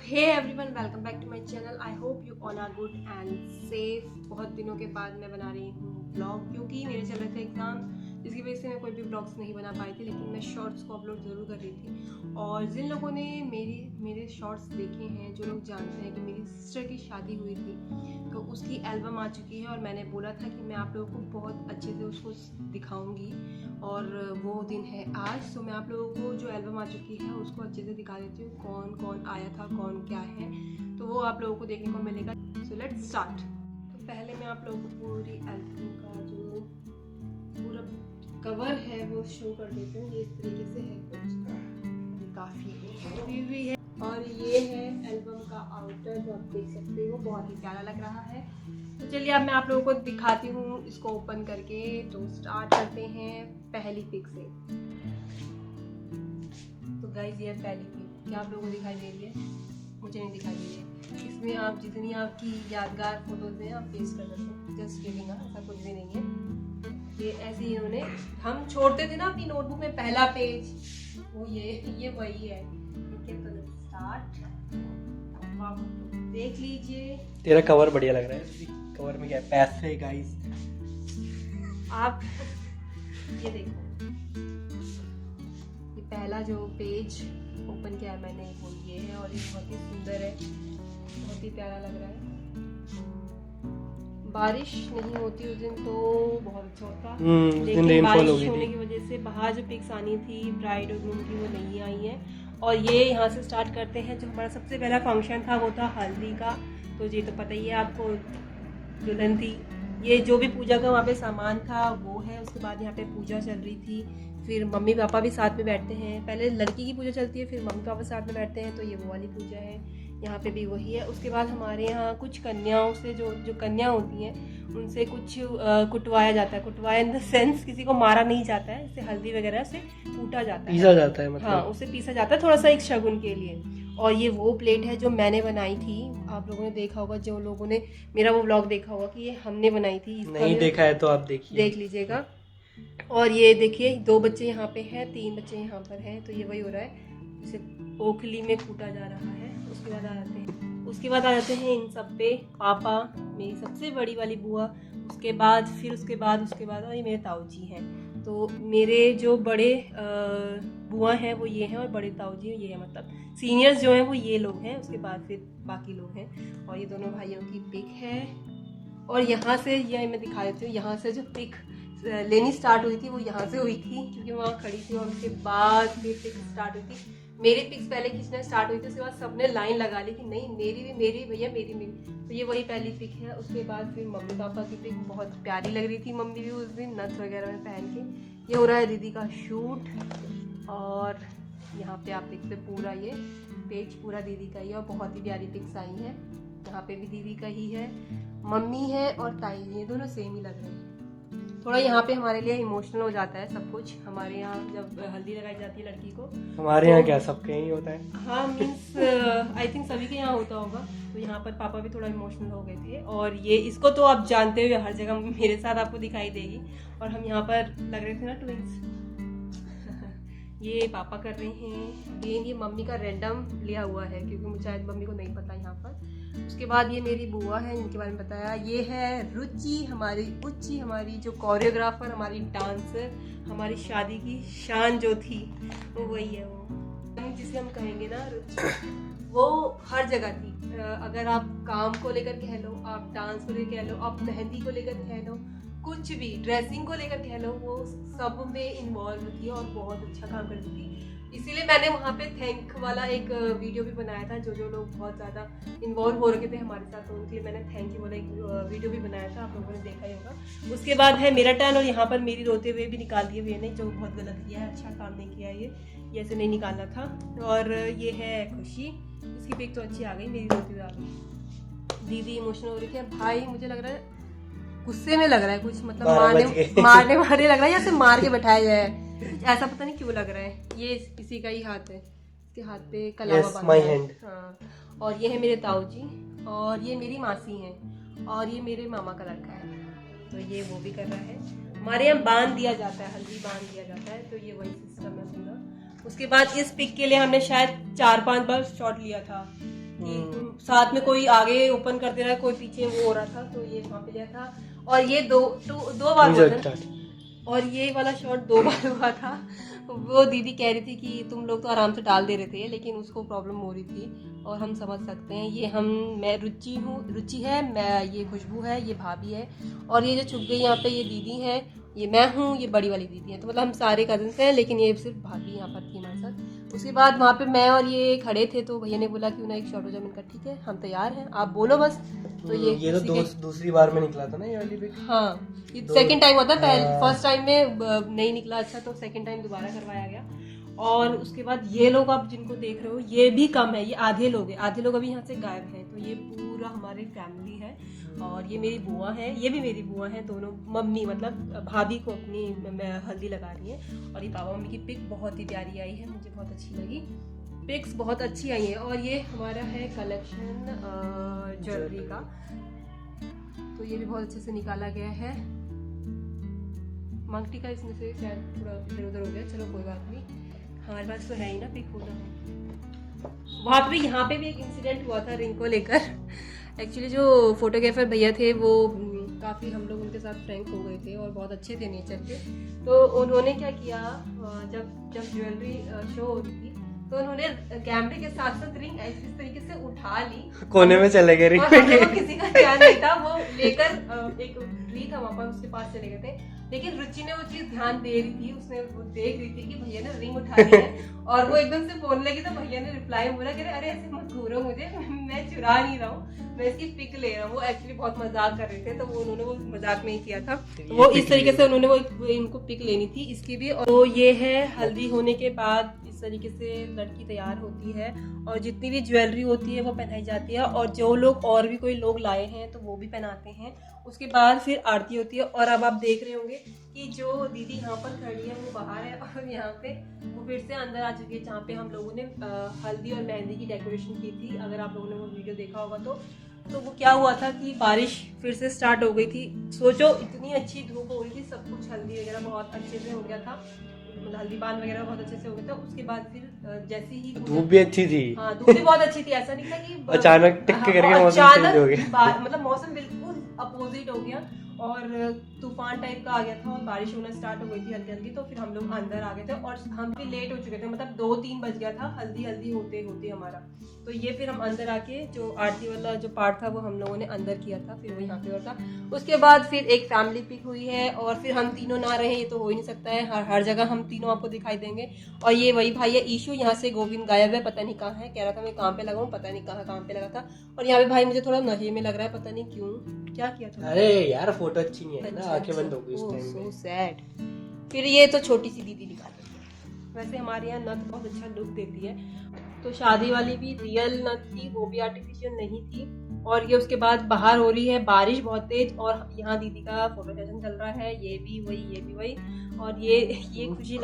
Hey everyone, welcome back to my channel. I hope you all are good and safe. बहुत दिनों के बाद मैं बना रही हूँ ब्लॉग, क्योंकि मेरे चल रहे थे एग्ज़ाम, जिसकी वजह से मैं कोई भी ब्लॉग्स नहीं बना पाई थी, लेकिन मैं शॉर्ट्स को अपलोड ज़रूर कर रही थी। और जिन लोगों ने मेरे शॉर्ट्स देखे हैं, जो लोग जानते हैं कि मेरी सिस्टर की शादी हुई थी, तो उसकी एल्बम आ चुकी है और मैंने बोला था कि मैं आप लोगों को बहुत अच्छे से उसको दिखाऊंगी, और वो दिन है आज। तो मैं आप लोगों को जो एल्बम आ चुकी है उसको अच्छे से दिखा देती हूँ, कौन कौन आया था, कौन क्या है, तो वो आप लोगों को देखने को मिलेगा। So let's start. तो पहले मैं आप लोगों को पूरी एल्बम का जो पूरा कवर है वो शो कर देती हूँ। ये इस तरीके से है, कुछ काफ़ी हैवी भी है। और ये है एल्बम का आउटर, जो आप देख सकते हो, बहुत ही प्यारा लग रहा है। तो चलिए अब मैं आप लोगों को दिखाती हूँ इसको ओपन करके। तो स्टार्ट करते हैं पहली पिक से। तो गाइस, ये पहली पिक क्या आप लोगों को दिखाई दे रही है? मुझे नहीं दिखाई दे रही है। इसमें आप जितनी आपकी यादगार फोटोज हैं आप पेस्ट कर सकते हैं। जस्ट किडिंग, ऐसा कुछ भी नहीं है। ये ऐसे ही इन्होंने, हम छोड़ते थे ना अपनी नोटबुक में पहला पेज, वो ये वही है। ठीक है, तो स्टार्ट। देख लीजिए, तेरा कवर बढ़िया लग रहा है। कवर में क्या है? पैसे गाइस, आप ये देखो, ये पहला जो पेज ओपन किया है मैंने, वो ये है। और ये बहुत ही सुंदर है, बहुत ही प्यारा लग रहा है। बारिश नहीं होती उस दिन तो बहुत अच्छा होता, लेकिन बारिश होने की वजह से बाहर जो पिक्स आनी थी ब्राइड और ग्रूम की, वो नहीं आई है। और ये यहाँ से स्टार्ट करते हैं। जो हमारा सबसे पहला फंक्शन था वो था हल्दी का। तो ये तो पता ही है आपको, दुल्हन थी। ये जो भी पूजा का वहाँ पे सामान था वो है। उसके बाद यहाँ पे पूजा चल रही थी, फिर मम्मी पापा भी साथ में बैठते हैं। पहले लड़की की पूजा चलती है, फिर मम्मी पापा साथ में बैठते हैं। तो ये वो वाली पूजा है, यहाँ पे भी वही है। उसके बाद हमारे यहाँ कुछ कन्याओं से, जो कन्या होती हैं, उनसे कुछ कुटवाया जाता है। कुटवाया इन द सेंस, किसी को मारा नहीं जाता है, इससे हल्दी वगैरह से कूटा जाता है, पीसा जाता है, मतलब हाँ, उसे पीसा जाता है थोड़ा सा एक शगुन के लिए। और ये वो प्लेट है जो मैंने बनाई थी। आप लोगों ने देखा होगा, जो लोगों ने मेरा वो व्लॉग देखा होगा, कि ये हमने बनाई थी। नहीं देखा है तो आप देखिए, देख लीजिएगा। और ये देखिए, 2 बच्चे यहाँ पे हैं, 3 बच्चे यहाँ पर हैं। तो ये वही हो रहा है, इसे ओखली में कूटा जा रहा है। उसके बाद आ जाते हैं इन सब पे पापा, मेरी सबसे बड़ी वाली बुआ। उसके बाद और ये मेरे ताऊ जी हैं। तो मेरे जो बड़े बुआ हैं वो ये हैं, और बड़े ताऊ जी ये हैं, मतलब सीनियर्स जो हैं वो ये लोग हैं। उसके बाद फिर बाकी लोग हैं। और ये दोनों भाइयों की पिक है। और यहाँ से, ये मैं दिखा देती हूँ, यहाँ से जो पिक लेनी स्टार्ट हुई थी वो यहाँ से हुई थी, क्योंकि मैं वहाँ खड़ी थी। और उसके बाद फिर पिक स्टार्ट हुई थी। मेरी पिक्स पहले खींचना स्टार्ट हुई थी, उसके बाद सबने लाइन लगा ली कि नहीं, मेरी भैया, मेरी। तो ये वही पहली पिक है। उसके बाद फिर मम्मी पापा की पिक बहुत प्यारी लग रही थी। मम्मी भी उस दिन नथ वगैरह में पहन के। ये हो रहा है दीदी का शूट। और यहाँ पे आप देखते पूरा ये पेज पूरा दीदी का ही है, और बहुत ही प्यारी पिक्स आई हैं। यहाँ पे भी दीदी का ही है, मम्मी है और ताई है, दोनों सेम ही लग रहे हैं। थोड़ा यहाँ पे हमारे लिए इमोशनल हो जाता है सब कुछ। हमारे यहाँ जब हल्दी लगाई जाती है लड़की को, हमारे यहाँ क्या सबके यही होता है? हाँ, मीन्स आई थिंक सभी के यहाँ होता होगा। तो यहाँ पर पापा भी थोड़ा इमोशनल हो गए थे। और ये इसको तो आप जानते हो, हर जगह मेरे साथ आपको दिखाई देगी। और हम यहाँ पर लग रहे थे ना ट्विंस। ये पापा कर रहे हैं। अगेन ये मम्मी का रैंडम लिया हुआ है, क्योंकि मुझे शायद मम्मी को नहीं पता यहाँ पर। उसके बाद ये मेरी बुआ है, इनके बारे में बताया। ये है रुचि, हमारी जो कोरियोग्राफर, हमारी डांसर, हमारी शादी की शान जो थी, वो वही है। वो जिसे हम कहेंगे ना रुचि, वो हर जगह थी। अगर आप काम को लेकर कह लो, आप डांस को लेकर कह लो, आप मेहंदी को लेकर कह लो, कुछ भी ड्रेसिंग को लेकर कह लो, वो सब में इन्वॉल्व थी और बहुत अच्छा काम करती थी। इसीलिए मैंने वहाँ पे थैंक वाला एक वीडियो भी बनाया था। जो लोग बहुत ज़्यादा इन्वॉल्व हो रखे थे हमारे साथ, तो उनके लिए मैंने थैंक यू वाला एक वीडियो भी बनाया था, आप लोगों ने देखा ही होगा। उसके बाद है मेरा टर्न, और यहाँ पर मेरी रोते हुए भी निकाल दिए हुए ने, जो बहुत गलत किया है, अच्छा काम नहीं किया ये ऐसे नहीं निकालना था। और ये है खुशी, इसकी पिक तो अच्छी आ गई, मेरी रोते हुए आ गई। दीदी इमोशनल हो रही है। भाई मुझे लग रहा है गुस्से में लग रहा है कुछ, मतलब मारने वाले लग रहा है, या फिर मार के बैठाया जाए, ऐसा पता नहीं क्यों लग रहा है। ये इसी का ही हाथ है, इसके हाथ पे कलावा बांधा है। हाँ। और ये है मेरे ताऊ जी, और ये मेरी मासी हैं, और ये मेरे मामा का लड़का है। तो ये वो भी कर रहा है। हमारे यहाँ बांध दिया जाता है, हल्दी बांध दिया जाता है। तो ये वही सिस्टम है पूरा। उसके बाद इस पिक के लिए हमने शायद 4-5 बार शॉट लिया था। कि साथ में कोई आगे ओपन कर दे रहा है, कोई पीछे वो हो रहा था, तो ये वहाँ पे लिया था। और ये दो बार हुआ था, और ये वाला शॉट 2 बार हुआ था। वो दीदी कह रही थी कि तुम लोग तो आराम से डाल दे रहे थे, लेकिन उसको प्रॉब्लम हो रही थी, और हम समझ सकते हैं। ये मैं रुचि है, मैं ये खुशबू है, ये भाभी है, और ये जो छुप गई यहाँ पे ये दीदी है, ये मैं हूँ, ये बड़ी वाली दीदी है। तो मतलब हम सारे कजन्स हैं, लेकिन ये सिर्फ भाभी यहाँ पर थी हमारे साथ। उसके बाद वहाँ पे मैं और ये खड़े थे, तो भैया ने बोला कि उन्हें एक शॉट हो जाए। मैंने कहा ठीक है, हम तैयार हैं, आप बोलो बस। तो ये तो दूसरी बार में निकला था ना ये वाली पिक। हाँ, ये सेकंड टाइम होता है, पहले फर्स्ट टाइम में नहीं निकला अच्छा, तो सेकंड टाइम दोबारा करवाया गया। और उसके बाद ये लोग आप जिनको देख रहे हो ये भी कम है, ये आधे लोग हैं, आधे लोग अभी यहाँ से गायब हैं। तो ये पूरा हमारी फैमिली है, और ये मेरी बुआ है, ये भी मेरी बुआ है, दोनों मम्मी मतलब भाभी को अपनी हल्दी लगा रही है। और ये पापा मम्मी की पिक बहुत ही प्यारी आई है, मुझे बहुत अच्छी लगी, पिक्स बहुत अच्छी आई है। और ये हमारा है कलेक्शन ज्वेलरी का, तो ये भी बहुत अच्छे से निकाला गया है। मंगटी का इसमें से शायद थोड़ा इधर उधर हो गया, चलो कोई बात नहीं, हमारे पास तो है ही ना पिक होना। वहाँ पे यहाँ पे भी एक इंसिडेंट हुआ था रिंग को लेकर। एक्चुअली जो फोटोग्राफर भैया थे वो काफ़ी हम लोग उनके साथ फ्रैंक हो गए थे, और बहुत अच्छे थे नेचर के। तो उन्होंने क्या किया, जब ज्वेलरी शो हो रही थी, तो उन्होंने कैमरे के साथ साथ रिंग इस तरीके से उठा ली, कोने में चले गए रिंग, किसी का ध्यान नहीं था, वो लेकर एक ट्री था वहाँ पर, उसके पास चले गए थे। लेकिन रुचि ने वो चीज ध्यान दे रही थी, उसने वो देख रही थी कि भैया ने रिंग उठा ली है, और वो एकदम से बोलने लगी, तो भैया ने रिप्लाई बोला कि अरे ऐसे मत घूरो मुझे, मैं चुरा नहीं रहा हूँ, मैं इसकी पिक ले रहा हूँ। वो एक्चुअली बहुत मजाक कर रहे थे, तो उन्होंने वो मजाक में ही किया था। वो इस तरीके से उन्होंने वो इनको पिक लेनी थी इसकी भी। और तो ये है हल्दी होने के बाद इस तरीके से लड़की तैयार होती है, और जितनी भी ज्वेलरी होती है वो पहनाई जाती है, और जो लोग और भी कोई लोग लाए हैं तो वो भी पहनाते हैं। उसके बाद फिर आरती होती है। और अब आप देख रहे होंगे कि जो दीदी यहाँ पर खड़ी है वो बाहर है, और यहाँ पे वो फिर से अंदर आ चुकी है, जहाँ पे हम लोगों ने हल्दी और मेहंदी की डेकोरेशन की थी। अगर आप लोगों ने वो वीडियो देखा होगा तो वो क्या हुआ था कि बारिश फिर से स्टार्ट हो गई थी। सोचो, इतनी अच्छी धूप हो रही थी, सब कुछ हल्दी वगैरह बहुत अच्छे से हो गया था, मतलब हल्दी पान वगैरह बहुत अच्छे से हो गया था। उसके बाद फिर जैसे ही धूप भी अच्छी थी, हाँ धूप भी बहुत अच्छी थी, ऐसा नहीं था कि अचानक टिक करके मौसम चेंज हो गया, मतलब मौसम बिल्कुल अपोजिट हो गया, और तूफान टाइप का आ गया था, और बारिश होना स्टार्ट हो गई थी हल्की हल्की। तो फिर हम लोग अंदर आ गए थे, और हम भी लेट हो चुके थे, मतलब 2-3 बज गया था हल्दी होते होते हमारा। तो ये फिर हम अंदर आके जो आरती वाला जो पार्ट था वो हम लोगों ने अंदर किया था, फिर वो यहाँ पे और था। उसके बाद फिर एक फैमिली पिक हुई है, और फिर हम तीनों ना रहे ये तो हो ही नहीं सकता है, हर जगह हम तीनों आपको दिखाई देंगे। और ये वही भाई है ईशू, यहाँ से गोविंद गायब है, पता नहीं कहाँ है, कह रहा था मैं काम पे लगा हूँ, पता नहीं कहाँ पे लगा था। और यहाँ पे भाई मुझे थोड़ा नशे में लग रहा है, पता नहीं क्यों, क्या किया था। अरे यार फोटो अच्छी नहीं है ना, आंखें बंद हो गई इस टाइम में। So sad. फिर ये तो छोटी सी दीदी निकाल देती है। वैसे हमारे यहाँ नथ बहुत अच्छा लुक देती है, तो शादी वाली भी रियल नथ थी, वो भी आर्टिफिशियल नहीं थी। और ये उसके बाद बाहर हो रही है बारिश बहुत तेज, और यहाँ दीदी का फोटो सेशन चल रहा है, ये भी वही। और ये खुशी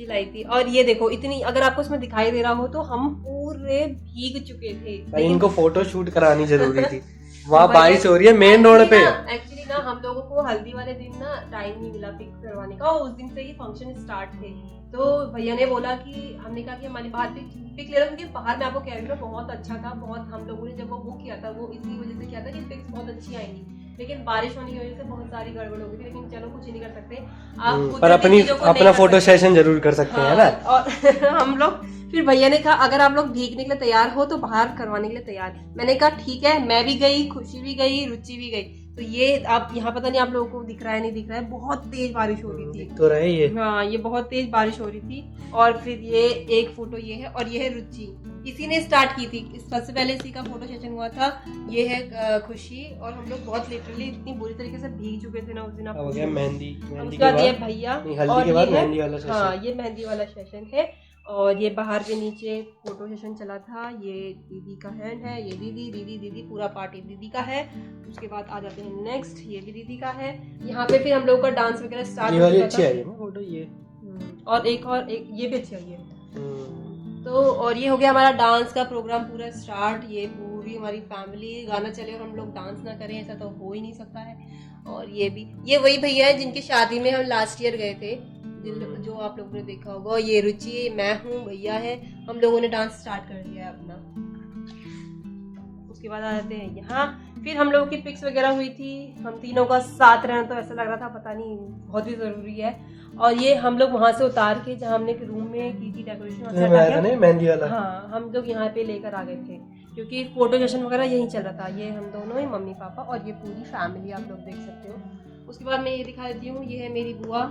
लाई थी। और ये देखो इतनी, अगर आपको इसमें दिखाई दे रहा हो तो हम पूरे भीग चुके थे। इनको फोटो शूट करानी जरूरी थी, वहाँ बारिश हो रही है मेन रोड पे। एक्चुअली ना हम लोगों को हल्दी वाले दिन ना टाइम नहीं मिला पिक करवाने का, और उस दिन से ही फंक्शन स्टार्ट थे। तो भैया ने बोला कि हमने कहा कि हमारी बाहर पिक ले रहा, क्योंकि बाहर मैं आपको कह रही हूँ बहुत अच्छा था, बहुत हम लोगों ने जब वो बुक किया था वो इसी वजह से किया था कि पिक्स बहुत अच्छी आएंगी, लेकिन बारिश होने की वजह से बहुत सारी गड़बड़ हो गई थी। लेकिन चलो कुछ नहीं कर सकते, आप पर अपना फोटो सेशन जरूर कर सकते हैं ना। और हम लोग फिर भैया ने कहा अगर आप लोग भीगने के लिए तैयार हो तो बाहर करवाने के लिए तैयार। मैंने कहा ठीक है, मैं भी गई, खुशी भी गई, रुचि भी गई। तो ये आप यहाँ पता नहीं आप लोगों को दिख रहा है नहीं दिख रहा है, बहुत तेज बारिश हो रही थी तो रहे ये, हाँ ये बहुत तेज बारिश हो रही थी। और फिर ये एक फोटो ये है, और ये है रुचि, इसी ने स्टार्ट की थी, सबसे पहले इसी का फोटो सेशन हुआ था। ये है खुशी, और हम लोग बहुत लिटरली इतनी बुरी तरीके से भीग चुके थे ना उस दिन। हो गया मेहंदी के बाद ये भैया, हल्दी के बाद मेहंदी वाला सेशन। हाँ ये मेहंदी वाला सेशन है। और ये बाहर के नीचे फोटो सेशन चला था, ये दीदी का हैंड है, ये दीदी पूरा पार्टी दीदी का है। उसके बाद आ जाते हैं नेक्स्ट, ये भी दीदी का है। यहाँ पे फिर हम लोग का डांस वगैरह स्टार्ट हो गया था। फोटो ये और एक ये भी अच्छी आई है। तो और ये हो गया हमारा डांस का प्रोग्राम पूरा स्टार्ट। ये पूरी हमारी फैमिली गाना चले और हम लोग डांस ना करें, ऐसा तो हो ही नहीं सकता है। और ये वही भैया है जिनकी शादी में हम लास्ट ईयर गए थे, जो आप लोगों ने देखा होगा। ये रुचि, मैं हूँ, भैया है, हम लोगों ने डांस स्टार्ट कर दिया है अपना। उसके बाद आ जाते हैं यहाँ। फिर हम लोगों की पिक्स वगैरह हुई थी, हम तीनों का साथ रहना तो ऐसा लग रहा था पता नहीं बहुत ही ज़रूरी है। और ये हम लोग वहाँ से उतार के जहाँ हमने रूम में की थी डेकोरेशन, मेहंदी वाला, हाँ हम लोग यहाँ पे लेकर आ गए थे क्योंकि फोटो सेशन वगैरह यहीं चल रहा था। ये हम दोनों ही मम्मी पापा और ये पूरी फैमिली आप लोग देख सकते हो। उसके बाद मैं ये दिखा देती हूँ, ये है मेरी बुआ,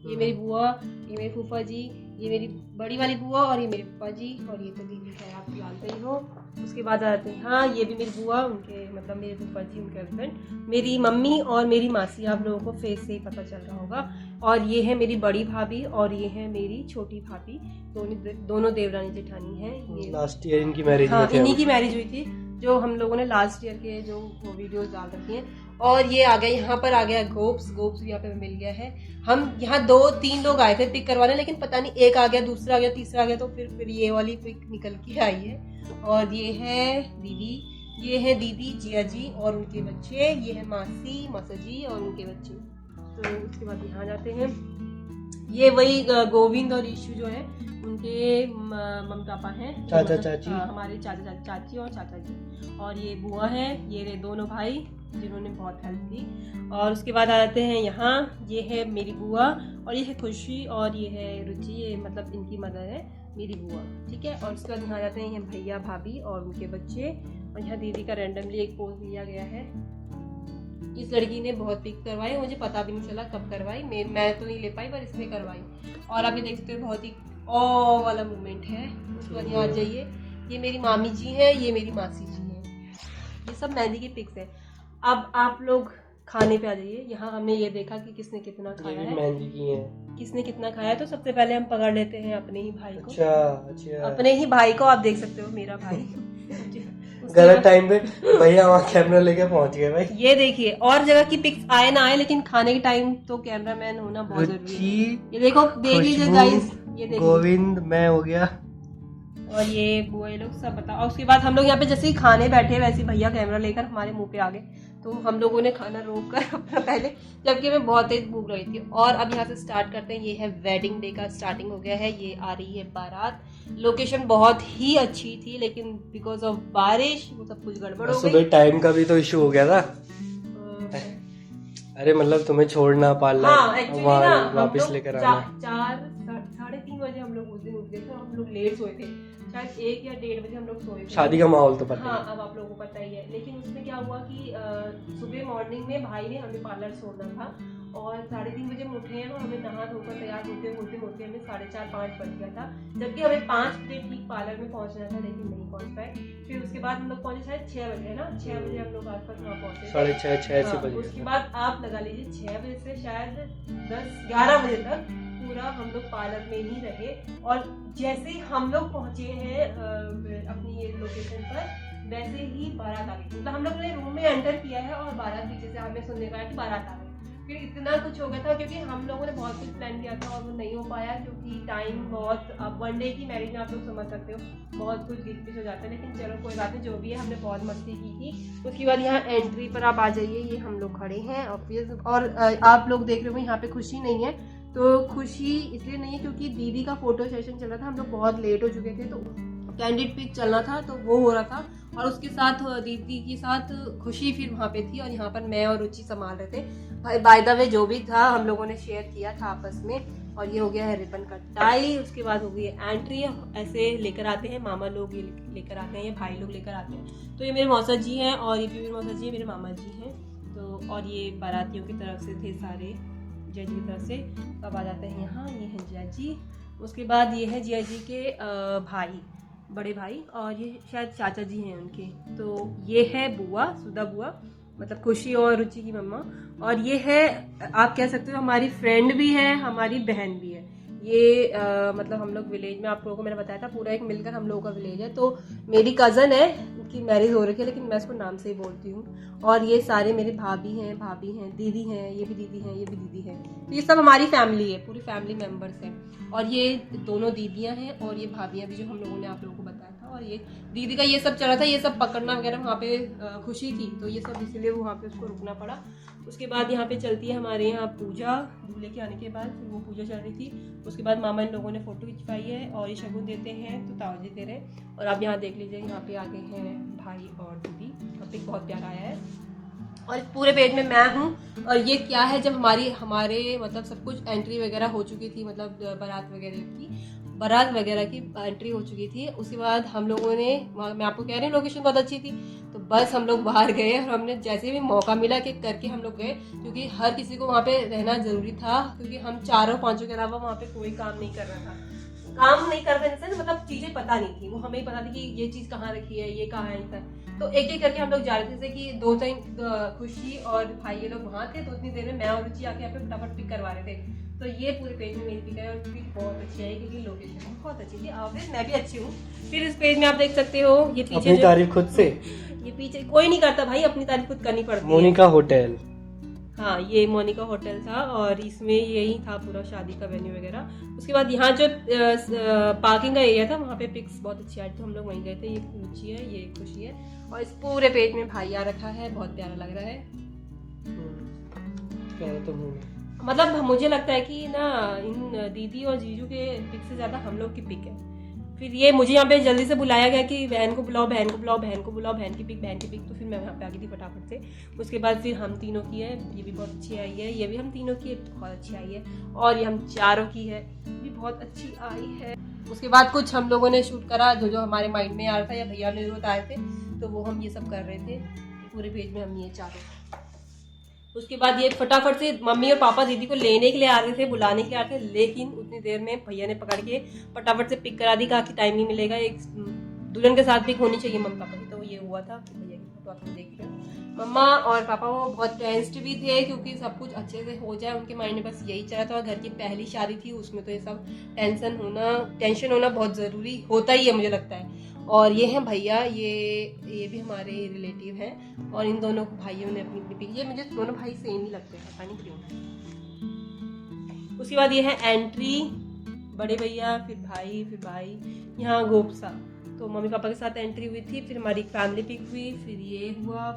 ये मेरी बुआ, ये मेरी फूफा जी, ये मेरी बड़ी वाली बुआ और ये मेरे पापा जी, और ये तो दीदी है आप जानते ही हो। उसके बाद आ जाते हैं, हाँ ये भी मेरी बुआ, उनके मतलब मेरे फूफा जी, उनके हस्बैंड, मेरी मम्मी और मेरी मासी, आप लोगों को फेस से ही पता चल रहा होगा। और ये है मेरी बड़ी भाभी और ये है मेरी छोटी भाभी, दोनों देवरानी जेठानी हैं। ये लास्ट ईयर इनकी मैरिज, हाँ इन्हीं की मैरिज हुई थी जो हम लोगों ने लास्ट ईयर के जो वो वीडियोस डाल रखी हैं। और ये आ गया, यहाँ पर आ गया गोप्स भी यहाँ पे मिल गया है। हम यहाँ 2-3 लोग आए थे पिक करवाने, लेकिन पता नहीं एक आ गया, दूसरा आ गया, तीसरा आ गया, तो फिर ये वाली पिक निकल के आई है। और ये है दीदी, ये है दीदी, जिया जी और उनके बच्चे, ये है मासी, मासा जी और उनके बच्चे। तो उसके बाद यहाँ जाते हैं, ये वही गोविंद और ईशु जो है उनके मम्मी पापा हैं, चाचा चाची, हमारे चाचा चाची और चाचा जी। और ये बुआ है, ये रहे दोनों भाई जिन्होंने बहुत हेल्प की। और उसके बाद आ जाते हैं यहाँ, ये है मेरी बुआ और ये है खुशी और ये है रुचि, ये मतलब इनकी मदर है मेरी बुआ, ठीक है। और उसके बाद यहाँ आ जाते हैं, ये भैया भाभी और उनके बच्चे। और यहाँ दीदी का रैंडमली एक पोज लिया गया है। इस लड़की ने बहुत पिक करवाई, मुझे पता भी नहीं चला कब करवाई, मैं तो नहीं ले पाई पर इसने करवाई। और आप ये देख सकते हो बहुत ही ओ वाला मूवमेंट है। उसके बाद यहाँ आ जाइए, ये मेरी मामी जी हैं, ये मेरी मासी जी हैं, ये सब मेहंदी की पिक्स है। अब आप लोग खाने पे आ जाइए। यहाँ हमने ये देखा कि किसने कितना खाया है, मेहंदी की है, किसने कितना खाया है। तो सबसे पहले हम पकड़ लेते हैं अपने ही भाई को। अच्छा अपने ही भाई को, आप देख सकते हो मेरा भाई गलत टाइम पे भैया वहाँ कैमरा लेके पहुंच गए भाई। ये देखिए, और जगह की पिक्स आए ना आए, लेकिन खाने के टाइम तो कैमरामैन होना बहुत जरूरी है। ये देखो, देख लीजिए गाइस, ये देखिए गोविंद, मैं हो गया और ये बुआ, ये लोग सब बता। और उसके बाद हम लोग यहाँ पे जैसे ही खाने बैठे, वैसे ही भैया कैमरा लेकर हमारे मुंह पे आ गए। तो हम लोगों ने खाना रोक कर अपना पहले, जबकि हमें बहुत तेज भूख रही थी। और अब यहाँ से स्टार्ट करते हैं। ये है वेडिंग डे का स्टार्टिंग हो गया है। ये आ रही है बारात। लोकेशन बहुत ही अच्छी थी, लेकिन बिकॉज ऑफ बारिश वो सब कुछ गड़बड़ हो गई। सुबह टाइम का भी तो इशू हो गया था। अरे मतलब तुम्हें छोड़ना पालना, हाँ, वहाँ वापस लेकर आना। 4-3 बजे हम लोग उस दिन उठ गए थे। हम लोग लेट सोए थे, शायद 1 या 1:30 बजे हम लोग सोए थे। शादी का माहौल तो पता हाँ, अब आप लोगों को पता ही है। लेकिन उसमें क्या हुआ कि सुबह मॉर्निंग में भाई ने हमें पार्लर छोड़ना था और 3:30 बजे हम उठे हैं और हमें नहा धोकर तैयार होते हमें 4:30-5 बज गया था। जबकि हमें 5 बजे ठीक पार्लर में पहुंचना था, लेकिन नहीं पहुंच पाए। फिर उसके बाद हम लोग पहुंचे शायद 6 बजे ना, 6 बजे हम लोग आसपास वहाँ पहुंचे, 6:30 से बजे। उसके बाद आप लगा लीजिए 6 बजे से शायद 10-11 बजे तक पूरा हम लोग पार्लर में ही रहे। और जैसे ही हम लोग पहुंचे हैं अपनी ये लोकेशन पर, वैसे ही बारात आ गई। मतलब हम लोग ने रूम में एंटर किया है और बारात पीछे से हमें सुनने को आया कि बारात आ गई। फिर इतना कुछ हो गया था, क्योंकि हम लोगों ने बहुत कुछ प्लान किया था और वो नहीं हो पाया, क्योंकि टाइम बहुत, अब 1 डे की मैरिज में आप लोग समझ सकते हो बहुत कुछ गिर पिछ हो जाता है। लेकिन चलो कोई बात नहीं, जो भी है, हमने बहुत मस्ती की थी। उसके बाद यहाँ एंट्री पर आप आ जाइए, ये हम लोग खड़े हैं और आप लोग देख रहे हो यहाँ पे खुशी नहीं है। तो खुशी इसलिए नहीं है क्योंकि दीदी का फोटो सेशन चल रहा था, हम लोग बहुत लेट हो चुके थे, तो कैंडिड पिक चलना था, तो वो हो रहा था। और उसके साथ दीदी के साथ खुशी फिर वहाँ पे थी, और यहाँ पर मैं और रुचि संभाल रहे थे। बाय द वे जो भी था हम लोगों ने शेयर किया था आपस में। और ये हो गया है रिबन कटाई। उसके बाद हो गई है एंट्री। ऐसे लेकर आते हैं मामा लोग, ये लेकर आते हैं, ये भाई लोग लेकर आते हैं। तो ये मेरे मौसा जी हैं और ये भी मेरे मौसा जी है, मेरे मामा जी हैं। तो और ये बारातियों की तरफ से थे सारे, जिया जी की तरफ से। अब आ जाते हैं यहाँ, ये है जिया जी। उसके बाद ये है जिया जी के भाई, बड़े भाई, और ये शायद चाचा जी हैं उनके। तो ये है बुआ, सुधा बुआ, मतलब खुशी और रुचि की मम्मा। और ये है, आप कह सकते हो हमारी फ्रेंड भी है, हमारी बहन भी है। ये मतलब हम लोग विलेज में, आप लोगों को मैंने बताया था, पूरा एक मिलकर हम लोगों का विलेज है। तो मेरी कज़न है, उनकी मैरिज हो रही है, लेकिन मैं उसको नाम से ही बोलती हूँ। और ये सारे मेरे भाभी हैं, दीदी हैं, ये भी दीदी हैं, ये भी दीदी है। तो ये सब हमारी फैमिली है, पूरी फैमिली मेम्बर्स हैं। और ये दोनों दीदियाँ हैं और ये भाभियाँ भी, जो हम लोगों ने आप लोगों को बताया था। और ये दीदी का ये सब चल रहा था, ये सब पकड़ना वगैरह वहाँ पे खुशी थी, तो ये सब इसलिए वहाँ पे उसको रुकना पड़ा। उसके बाद यहाँ पे चलती है हमारे यहाँ पूजा, दूल्हे के आने के बाद फिर वो पूजा चल रही थी। उसके बाद मामा इन लोगों ने फ़ोटो खिंचवाई है और ये शगुन देते हैं तो तावजी दे रहे हैं। और आप यहाँ देख लीजिए, यहाँ पे आ गए हैं भाई और दीदी का पिक बहुत प्यारा आया है। और इस पूरे पेज में मैं हूँ। और ये क्या है, जब हमारे मतलब सब कुछ एंट्री वगैरह हो चुकी थी, मतलब बारात वगैरह की एंट्री हो चुकी थी, उसके बाद हम लोगों ने, मैं आपको कह रही हूँ लोकेशन बहुत अच्छी थी, तो बस हम लोग बाहर गए और हमने जैसे भी मौका मिला कि करके हम लोग गए, क्योंकि हर किसी को वहाँ पे रहना जरूरी था, क्योंकि हम 4-5 के अलावा वहाँ पे कोई काम नहीं कर रहा था। काम नहीं कर रहे थे मतलब चीजें पता नहीं थी, वो हमें ही पता थी कि ये चीज कहाँ रखी है, ये कहाँ है, तो एक एक करके हम लोग जा रहे थे। जैसे कि 2-3 खुशी और भाई ये लोग वहाँ थे, तो उतनी देर में मैं और रुचि आके यहाँ पे फटाफट पिक करवा रहे थे। तो ये पूरे पेज में मेरी पिक है और पिक बहुत अच्छी आई, क्योंकि लोकेशन बहुत अच्छी थी। ऑब्वियस मैं भी अच्छी हूँ। फिर इस पेज में आप देख सकते हो, ये पीछे अपनी तारीफ खुद से, ये पीछे कोई नहीं करता भाई, अपनी तारीफ खुद करनी पड़ती है। मोनिका होटल, हाँ ये मोनिका होटल था और इसमें यही था पूरा शादी का वेन्यू वगैरह। उसके बाद यहाँ जो पार्किंग का एरिया था वहाँ पे पिक्स बहुत अच्छी आई, तो हम लोग वहीं गए थे। ये रुचि है, ये खुशी है, और इस पूरे पेज में भाई आ रखा है, बहुत प्यारा लग रहा है। मतलब मुझे लगता है कि ना इन दीदी और जीजू के पिक से ज्यादा हम लोग की पिक है। फिर ये मुझे यहाँ पे जल्दी से बुलाया गया कि बहन को बुलाओ, बहन को बुलाओ, बहन को बुलाओ, बहन की पिक, तो फिर मैं वहाँ पे आ गई थी फटाफट से। उसके बाद फिर हम तीनों की है, ये भी बहुत अच्छी आई है, ये भी हम तीनों की बहुत अच्छी आई है, और ये हम चारों की है, भी बहुत अच्छी आई है। उसके बाद कुछ हम लोगों ने शूट करा जो हमारे माइंड में आ रहा था या भैया ने जरूरत आए थे, तो वो हम ये सब कर रहे थे। पूरे पेज में हम ये चारों। उसके बाद ये फटाफट से मम्मी और पापा दीदी को लेने के लिए आ रहे थे, बुलाने के लिए आ रहे थे, लेकिन उतनी देर में भैया ने पकड़ के फटाफट से पिक करा दी, कहा कि टाइम नहीं मिलेगा, एक दुल्हन के साथ पिक होनी चाहिए मम्मी पापा की। तो ये हुआ था कि भैया की फोटो आप देख रहे हो। मम्मा और पापा वो बहुत टेंस्ड भी थे, क्योंकि सब कुछ अच्छे से हो जाए, उनके माइंड में बस यही चल रहा था। और घर की पहली शादी थी, उसमें तो ये सब टेंशन होना बहुत ज़रूरी होता ही है मुझे लगता है। और ये हैं भैया, ये भी हमारे रिलेटिव हैं, और इन दोनों भाइयों ने अपनी पिक, ये मुझे दोनों भाई सेम ही लगते हैं, पता नहीं क्यों। उसके बाद ये है एंट्री, बड़े भैया, फिर भाई, यहाँ गोपसा, तो मम्मी पापा के साथ एंट्री हुई थी। फिर हमारी फैमिली पिक हुई, फिर ये हुआ,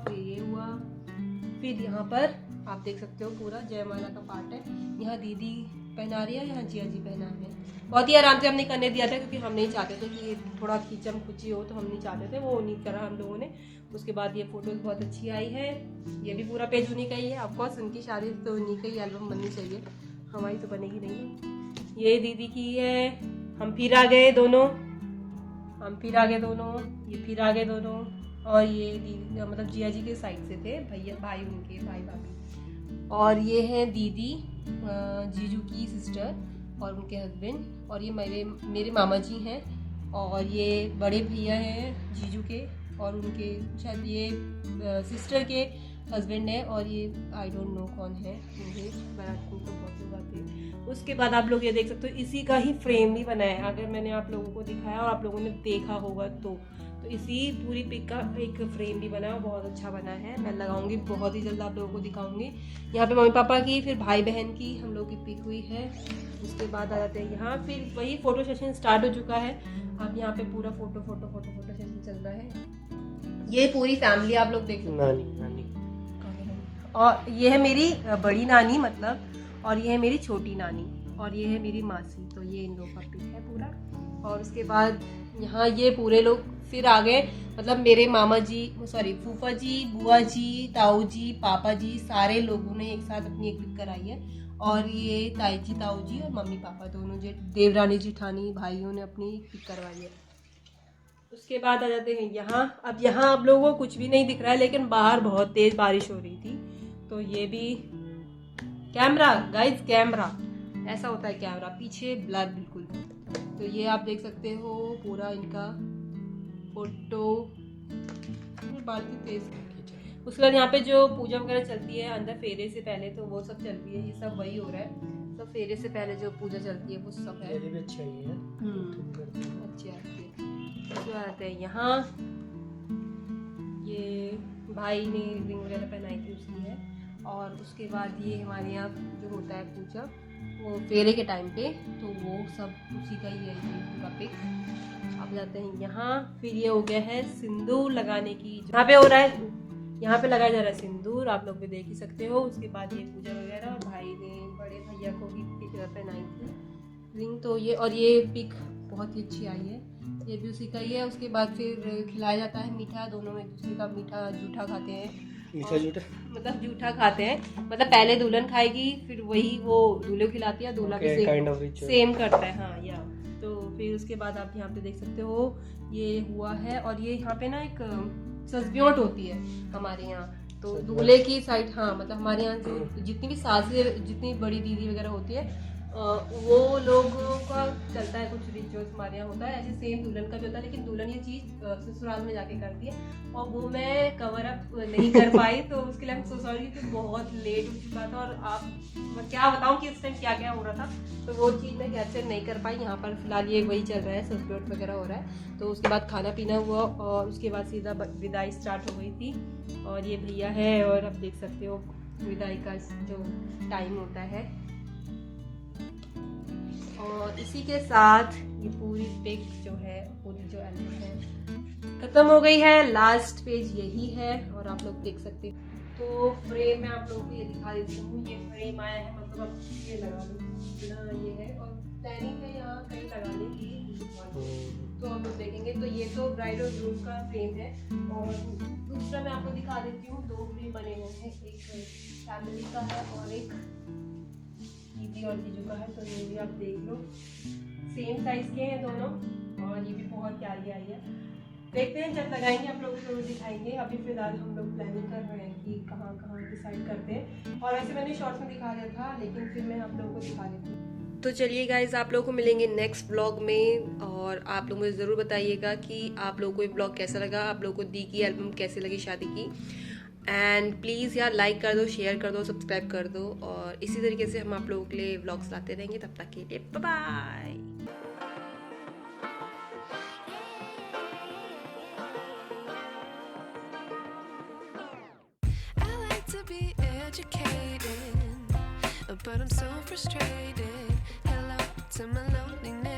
फिर यहाँ पर आप देख सकते हो पूरा जयमाला का पार्ट है। यहाँ दीदी पहना रही है, यहाँ जिया जी पहना है। बहुत ही आराम से हमने करने दिया था, क्योंकि हम नहीं चाहते थे कि थोड़ा खींचम खुची हो, तो हम नहीं चाहते थे, वो नहीं करा हम लोगों ने। उसके बाद ये फोटोज बहुत अच्छी आई है, ये भी पूरा पेज उन्हीं का ही है। ऑफकोर्स उनकी शादी तो उन्हीं का ही एल्बम बननी चाहिए, हमारी तो बनेगी नहीं। ये दीदी की है, हम फिर आ गए दोनों, ये फिर आ गए दोनों। और ये दीदी मतलब जिया जी के साइड से थे, भैया भाई उनके भाई भाभी। और ये है दीदी जीजू की सिस्टर और उनके हस्बैंड, और ये मेरे मामा जी हैं, और ये बड़े भैया हैं जीजू के, और उनके शायद ये सिस्टर के हस्बैंड है, और ये आई डोंट नो कौन है, मुझे बारात में तो बहुत लोग आते हैं। उसके बाद आप लोग ये देख सकते हो, इसी का ही फ्रेम भी बना है, अगर मैंने आप लोगों को दिखाया और आप लोगों ने देखा होगा तो इसी पूरी पिक का एक फ्रेम भी बना है, बहुत अच्छा बना है। मैं लगाऊंगी बहुत ही जल्द, आप लोगों को दिखाऊंगी। यहाँ पे मम्मी पापा की, फिर भाई बहन की हम लोग की पिक हुई है। उसके बाद आ जाते हैं यहाँ, फिर वही फोटो सेशन स्टार्ट हो चुका है। अब यहाँ पे पूरा फोटो सेशन चल रहा है। ये पूरी फैमिली आप लोग देख सकते नानी। और ये है मेरी बड़ी नानी मतलब, और ये है मेरी छोटी नानी, और ये है मेरी मासी। तो ये इन लोगों का पिक है पूरा। और उसके बाद यहाँ ये पूरे लोग फिर आ गए, मतलब मेरे मामा जी, सॉरी फूफा जी, बुआ जी, ताऊ जी, पापा जी, सारे लोगों ने एक साथ अपनी एक पिक कराई है। और ये ताई जी, ताऊ जी और मम्मी पापा दोनों, देवरानी जेठानी भाइयों ने अपनी पिक करवाई है। उसके बाद आ जाते हैं यहाँ। अब यहाँ आप लोगों को कुछ भी नहीं दिख रहा है, लेकिन बाहर बहुत तेज बारिश हो रही थी, तो ये भी कैमरा, गाइस कैमरा ऐसा होता है, कैमरा पीछे ब्लर बिल्कुल। तो ये आप देख सकते हो पूरा इनका फोटो, बाल्टी तेज। उसके बाद यहाँ पे जो पूजा वगैरह चलती है अंदर फेरे से पहले, तो वो सब चल रही है, ये सब वही हो रहा है। सब फेरे से पहले जो पूजा चलती है वो सब है। ये भी अच्छा ही है। अच्छी आती है। उसके बाद आते हैं यहाँ, ये भाई ने रिंग वगैरह पहनाई थी उसकी है। और उसके बाद ये हमारे यहाँ जो होता है पूजा, वो फेरे के टाइम पे, तो वो सब उसी का ही है, ये पूरा पिक अब जाते हैं यहाँ। फिर ये हो गया है सिंदूर लगाने की, यहाँ पे हो रहा है, यहाँ पे लगाया जा रहा है सिंदूर, आप लोग भी देख ही सकते हो। उसके बाद ये पूजा वगैरह, और भाई ने बड़े भैया को भी पहनाई थी रिंग। तो ये, और ये पिक बहुत ही अच्छी आई है, ये भी उसी का ही है। उसके बाद फिर खिलाया जाता है मीठा, दोनों एक दूसरे का मीठा जूठा खाते हैं। मीठा जूठा मतलब जूठा खाते हैं, मतलब पहले दुल्हन खाएगी, फिर वही वो दूल्हे को खिलाती है, दूल्हा भी सेम करता है। हाँ या तो फिर उसके बाद आप यहाँ पे देख सकते हो ये हुआ है। और ये यहाँ पे ना एक सजब्योट होती है हमारे यहाँ, तो दूल्हे की साइड, हाँ मतलब हमारे यहाँ जो जितनी भी सासें, जितनी बड़ी दीदी वगैरह होती है, वो लोगों का चलता है, कुछ रिचुअल्स हमारे यहाँ होता है ऐसे सेम दुल्हन का भी होता है। लेकिन दुल्हन ये चीज़ ससुराल में जाके करती है, और वो मैं कवर अप नहीं कर पाई, तो उसके लिए सो सॉरी, क्योंकि बहुत लेट हो चुका था। और आप, मैं क्या बताऊँ कि उस टाइम क्या क्या हो रहा था, तो वो चीज़ मैं कैप्चर नहीं कर पाई। यहाँ पर फिलहाल ये वही चल रहा है, सजब्योट वगैरह हो रहा है। तो उसके बाद खाना पीना हुआ, और उसके बाद सीधा विदाई स्टार्ट हो गई थी। और ये भैया है, और आप देख सकते हो विदाई का जो टाइम होता है। और इसी के साथ ये पूरी पिक जो है, पूरी जो एल्बम है खत्म हो गई है। लास्ट पेज यही है, और आप लोग देख सकते हो। तो फ्रेम में आप लोगों को ये दिखा देती हूँ, ये फ्रेम आया है, मतलब अब ये लगा लो, ये है। और प्लानिंग है यहाँ कहीं लगाने की, तो आप लोग देखेंगे। तो ये तो ब्राइड और ग्रूम का फ्रेम है, और दूसरा मैं आपको दिखा देती हूँ, 2 फ्रेम बने हुए हैं, एक फैमिली का है और एक दीदी और जीजू का है। तो ये भी आप देख लो, सेम साइज के हैं दोनों, और ये भी बहुत प्यारी आई है। देखते हैं जब लगाएंगे आप लोगों को जरूर दिखाएंगे। अभी फिलहाल हम लोग प्लानिंग कर रहे हैं कि कहाँ कहाँ डिसाइड करते हैं, और ऐसे मैंने शॉर्ट्स में दिखा दिया था, लेकिन फिर मैं आप लोगों को दिखा देती हूँ। तो चलिए गाइज, आप लोगों को मिलेंगे नेक्स्ट ब्लॉग में, और आप लोग मुझे ज़रूर बताइएगा कि आप लोगों को ये ब्लॉग कैसा लगा, आप लोगों को दी की एल्बम कैसी लगी शादी की। एंड प्लीज़ यार लाइक कर दो, शेयर कर दो, सब्सक्राइब कर दो, और इसी तरीके से हम आप लोगों के लिए व्लॉग्स लाते रहेंगे। तब तक के लिए bye bye. But I'm so frustrated. Hello to my loneliness.